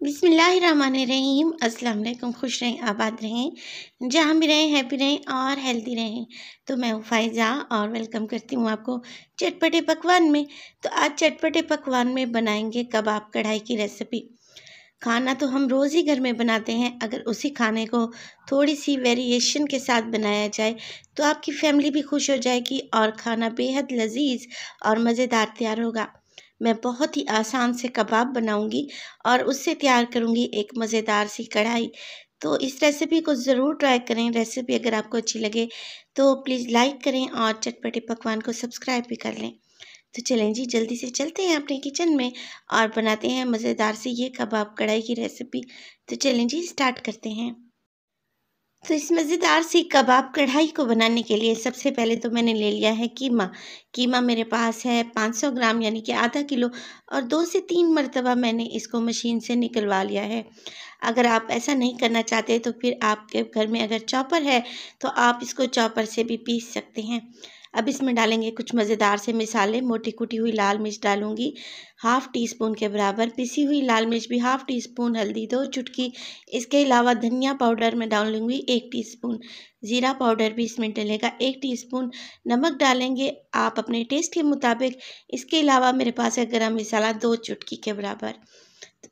बिस्मिल्लाहिर्रहमानिर्रहीम। अस्सलाम वालेकुम। खुश रहें, आबाद रहें, जहाँ भी रहें हैप्पी रहें और हेल्दी रहें। तो मैं हूँ फ़ायज़ा और वेलकम करती हूँ आपको चटपटे पकवान में। तो आज चटपटे पकवान में बनाएंगे कबाब कढ़ाई की रेसिपी। खाना तो हम रोज़ ही घर में बनाते हैं, अगर उसी खाने को थोड़ी सी वेरिएशन के साथ बनाया जाए तो आपकी फैमिली भी खुश हो जाएगी और खाना बेहद लजीज और मज़ेदार तैयार होगा। मैं बहुत ही आसान से कबाब बनाऊंगी और उससे तैयार करूंगी एक मज़ेदार सी कढ़ाई। तो इस रेसिपी को ज़रूर ट्राई करें। रेसिपी अगर आपको अच्छी लगे तो प्लीज़ लाइक करें और चटपटे पकवान को सब्सक्राइब भी कर लें। तो चलें जी, जल्दी से चलते हैं अपने किचन में और बनाते हैं मज़ेदार सी ये कबाब कढ़ाई की रेसिपी। तो चलें जी, स्टार्ट करते हैं। तो इस मज़ेदार सी कबाब कढ़ाई को बनाने के लिए सबसे पहले तो मैंने ले लिया है कीमा। कीमा मेरे पास है 500 ग्राम यानी कि आधा किलो, और 2 से 3 मरतबा मैंने इसको मशीन से निकलवा लिया है। अगर आप ऐसा नहीं करना चाहते तो फिर आपके घर में अगर चॉपर है तो आप इसको चॉपर से भी पीस सकते हैं। अब इसमें डालेंगे कुछ मज़ेदार से मिसाले। मोटी कुटी हुई लाल मिर्च डालूंगी हाफ़ टी स्पून के बराबर, पिसी हुई लाल मिर्च भी हाफ़ टी स्पून, हल्दी 2 चुटकी। इसके अलावा धनिया पाउडर मैं डालूंगी 1 टीस्पून, ज़ीरा पाउडर भी इसमें डलेगा 1 टीस्पून, नमक डालेंगे आप अपने टेस्ट के मुताबिक। इसके अलावा मेरे पास है गरम मसाला 2 चुटकी के बराबर।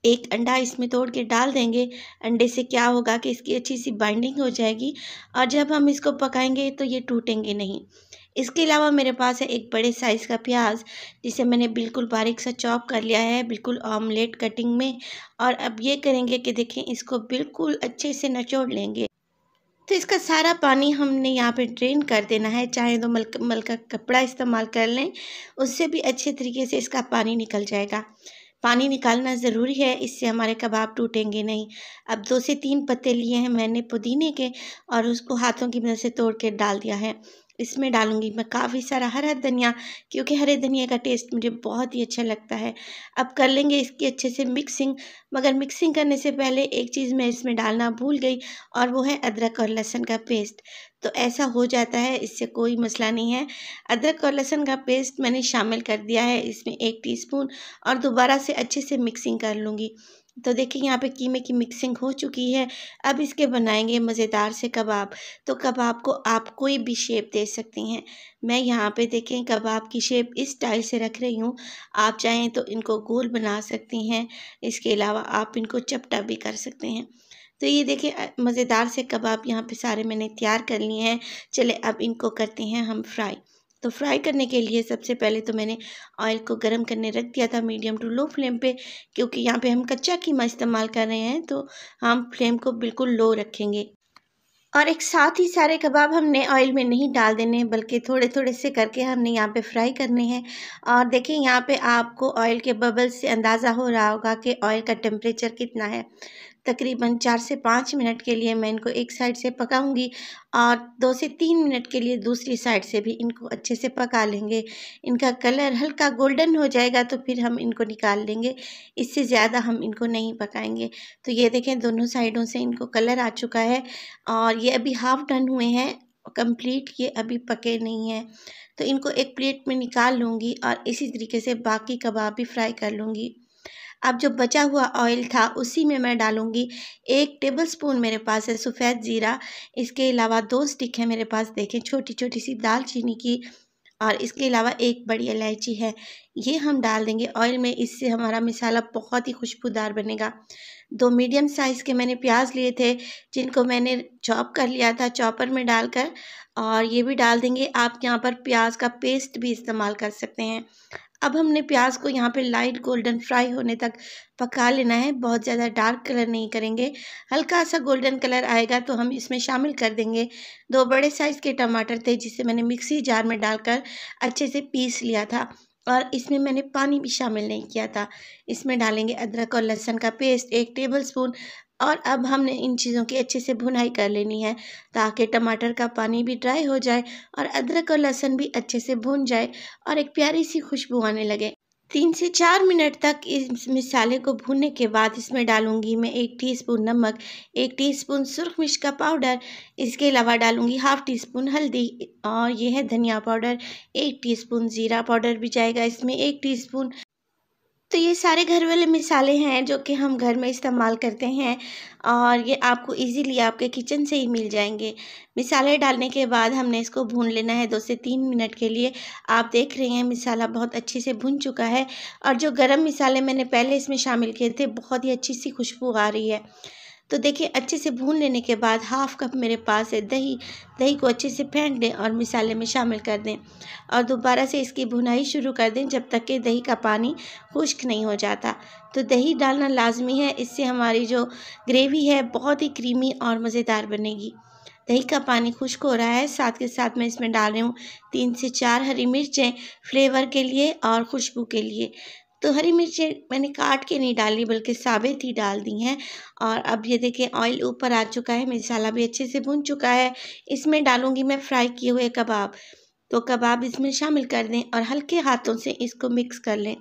एक अंडा इसमें तोड़ के डाल देंगे। अंडे से क्या होगा कि इसकी अच्छी सी बाइंडिंग हो जाएगी और जब हम इसको पकाएंगे तो ये टूटेंगे नहीं। इसके अलावा मेरे पास है एक बड़े साइज़ का प्याज, जिसे मैंने बिल्कुल बारीक सा चॉप कर लिया है, बिल्कुल ऑमलेट कटिंग में। और अब ये करेंगे कि देखें, इसको बिल्कुल अच्छे से निचोड़ लेंगे। तो इसका सारा पानी हमने यहाँ पे ड्रेन कर देना है। चाहे तो मल का कपड़ा इस्तेमाल कर लें, उससे भी अच्छे तरीके से इसका पानी निकल जाएगा। पानी निकालना ज़रूरी है, इससे हमारे कबाब टूटेंगे नहीं। अब 2 से 3 पत्ते लिए हैं मैंने पुदीने के और उसको हाथों की मदद से तोड़ के डाल दिया है। इसमें डालूंगी मैं काफ़ी सारा हरा धनिया, क्योंकि हरे धनिया का टेस्ट मुझे बहुत ही अच्छा लगता है। अब कर लेंगे इसकी अच्छे से मिक्सिंग। मगर मिक्सिंग करने से पहले एक चीज़ मैं इसमें डालना भूल गई, और वो है अदरक और लहसुन का पेस्ट। तो ऐसा हो जाता है, इससे कोई मसला नहीं है। अदरक और लहसुन का पेस्ट मैंने शामिल कर दिया है इसमें 1 टीस्पून, और दोबारा से अच्छे से मिक्सिंग कर लूँगी। तो देखिए, यहाँ पे कीमे की मिक्सिंग हो चुकी है। अब इसके बनाएंगे मज़ेदार से कबाब। तो कबाब को आप कोई भी शेप दे सकती हैं। मैं यहाँ पे देखें कबाब की शेप इस स्टाइल से रख रही हूँ। आप चाहें तो इनको गोल बना सकती हैं, इसके अलावा आप इनको चपटा भी कर सकते हैं। तो ये देखिए, मज़ेदार से कबाब यहाँ पे सारे मैंने तैयार कर लिए हैं। चले अब इनको करते हैं हम फ्राई। तो फ्राई करने के लिए सबसे पहले तो मैंने ऑयल को गर्म करने रख दिया था मीडियम टू लो फ्लेम पे, क्योंकि यहाँ पे हम कच्चा कीमा इस्तेमाल कर रहे हैं, तो हम फ्लेम को बिल्कुल लो रखेंगे। और एक साथ ही सारे कबाब हमने ऑयल में नहीं डाल देने, बल्कि थोड़े थोड़े से करके हमने यहाँ पे फ्राई करने हैं। और देखिए, यहाँ पे आपको ऑयल के बबल्स से अंदाज़ा हो रहा होगा कि ऑयल का टेम्परेचर कितना है। तकरीबन 4 से 5 मिनट के लिए मैं इनको एक साइड से पकाऊंगी और 2 से 3 मिनट के लिए दूसरी साइड से भी इनको अच्छे से पका लेंगे। इनका कलर हल्का गोल्डन हो जाएगा तो फिर हम इनको निकाल लेंगे, इससे ज़्यादा हम इनको नहीं पकाएंगे। तो ये देखें, दोनों साइडों से इनको कलर आ चुका है और ये अभी हाफ डन हुए हैं, कंप्लीट ये अभी पके नहीं हैं। तो इनको एक प्लेट में निकाल लूँगी और इसी तरीके से बाकी कबाब भी फ्राई कर लूँगी। अब जो बचा हुआ ऑयल था उसी में मैं डालूँगी 1 टेबलस्पून मेरे पास है सफ़ेद ज़ीरा। इसके अलावा 2 स्टिक है मेरे पास, देखें, छोटी-छोटी सी दालचीनी की, और इसके अलावा 1 बड़ी इलायची है। ये हम डाल देंगे ऑयल में, इससे हमारा मसाला बहुत ही खुशबूदार बनेगा। 2 मीडियम साइज़ के मैंने प्याज लिए थे, जिनको मैंने चॉप कर लिया था चॉपर में डालकर, और ये भी डाल देंगे। आप यहाँ पर प्याज का पेस्ट भी इस्तेमाल कर सकते हैं। अब हमने प्याज को यहाँ पे लाइट गोल्डन फ्राई होने तक पका लेना है, बहुत ज़्यादा डार्क कलर नहीं करेंगे। हल्का सा गोल्डन कलर आएगा तो हम इसमें शामिल कर देंगे 2 बड़े साइज़ के टमाटर थे, जिसे मैंने मिक्सी जार में डालकर अच्छे से पीस लिया था, और इसमें मैंने पानी भी शामिल नहीं किया था। इसमें डालेंगे अदरक और लहसुन का पेस्ट 1 टेबलस्पून, और अब हमने इन चीज़ों की अच्छे से भुनाई कर लेनी है, ताकि टमाटर का पानी भी ड्राई हो जाए और अदरक और लहसुन भी अच्छे से भुन जाए और एक प्यारी सी खुशबू आने लगे। 3 से 4 मिनट तक इस मसाले को भूनने के बाद इसमें डालूँगी मैं 1 टीस्पून नमक, 1 टीस्पून सुरख मिर्च का पाउडर, इसके अलावा डालूँगी हाफ़ टीस्पून हल्दी, और ये है धनिया पाउडर 1 टीस्पून, ज़ीरा पाउडर भी जाएगा इसमें 1 टीस्पून। तो ये सारे घर वाले मसाले हैं जो कि हम घर में इस्तेमाल करते हैं और ये आपको इजीली आपके किचन से ही मिल जाएंगे। मसाले डालने के बाद हमने इसको भून लेना है 2 से 3 मिनट के लिए। आप देख रहे हैं मसाला बहुत अच्छे से भुन चुका है और जो गरम मसाले मैंने पहले इसमें शामिल किए थे बहुत ही अच्छी सी खुशबू आ रही है। तो देखिए अच्छे से भून लेने के बाद हाफ़ कप मेरे पास है दही। दही को अच्छे से फेंट दें और मसाले में शामिल कर दें और दोबारा से इसकी भुनाई शुरू कर दें जब तक कि दही का पानी खुश्क नहीं हो जाता। तो दही डालना लाजमी है, इससे हमारी जो ग्रेवी है बहुत ही क्रीमी और मज़ेदार बनेगी। दही का पानी खुश्क हो रहा है, साथ के साथ मैं इसमें डाल रही हूँ 3 से 4 हरी मिर्चें फ्लेवर के लिए और खुशबू के लिए। तो हरी मिर्चें मैंने काट के नहीं डाली बल्कि साबित ही डाल दी हैं। और अब ये देखिए ऑयल ऊपर आ चुका है, मसाला भी अच्छे से भुन चुका है। इसमें डालूँगी मैं फ्राई किए हुए कबाब। तो कबाब इसमें शामिल कर दें और हल्के हाथों से इसको मिक्स कर लें।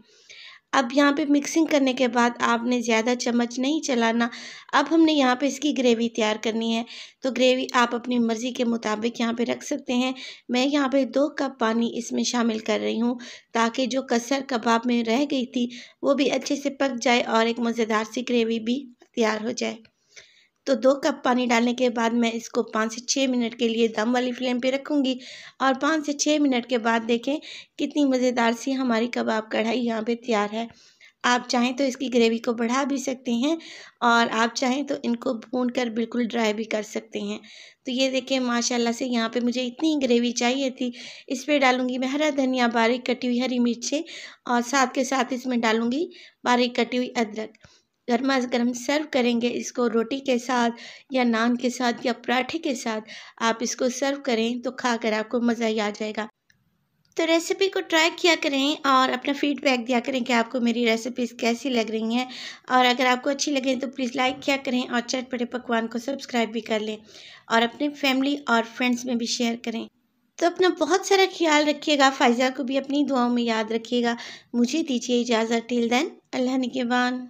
अब यहाँ पे मिक्सिंग करने के बाद आपने ज़्यादा चम्मच नहीं चलाना। अब हमने यहाँ पे इसकी ग्रेवी तैयार करनी है। तो ग्रेवी आप अपनी मर्ज़ी के मुताबिक यहाँ पे रख सकते हैं। मैं यहाँ पे 2 कप पानी इसमें शामिल कर रही हूँ ताकि जो कसर कबाब में रह गई थी वो भी अच्छे से पक जाए और एक मज़ेदार सी ग्रेवी भी तैयार हो जाए। तो 2 कप पानी डालने के बाद मैं इसको 5 से 6 मिनट के लिए दम वाली फ्लेम पे रखूँगी और 5 से 6 मिनट के बाद देखें कितनी मज़ेदार सी हमारी कबाब कढ़ाई यहाँ पे तैयार है। आप चाहें तो इसकी ग्रेवी को बढ़ा भी सकते हैं और आप चाहें तो इनको भूनकर बिल्कुल ड्राई भी कर सकते हैं। तो ये देखिए माशाल्लाह से यहाँ पे मुझे इतनी ग्रेवी चाहिए थी। इस पे डालूँगी मैं हरा धनिया, बारीक कटी हुई हरी मिर्चें और साथ के साथ इसमें डालूँगी बारीक कटी हुई अदरक। गरमा-गरम सर्व करेंगे इसको रोटी के साथ या नान के साथ या पराठे के साथ। आप इसको सर्व करें तो खाकर आपको मज़ा ही आ जाएगा। तो रेसिपी को ट्राई किया करें और अपना फीडबैक दिया करें कि आपको मेरी रेसिपीज़ कैसी लग रही हैं। और अगर आपको अच्छी लगे तो प्लीज़ लाइक किया करें और चटपटे पकवान को सब्सक्राइब भी कर लें और अपने फैमिली और फ्रेंड्स में भी शेयर करें। तो अपना बहुत सारा ख्याल रखिएगा, फ़ायज़ा को भी अपनी दुआओं में याद रखिएगा। मुझे दीजिए इजाज़त, टिल देन अल्लाह निगहबान।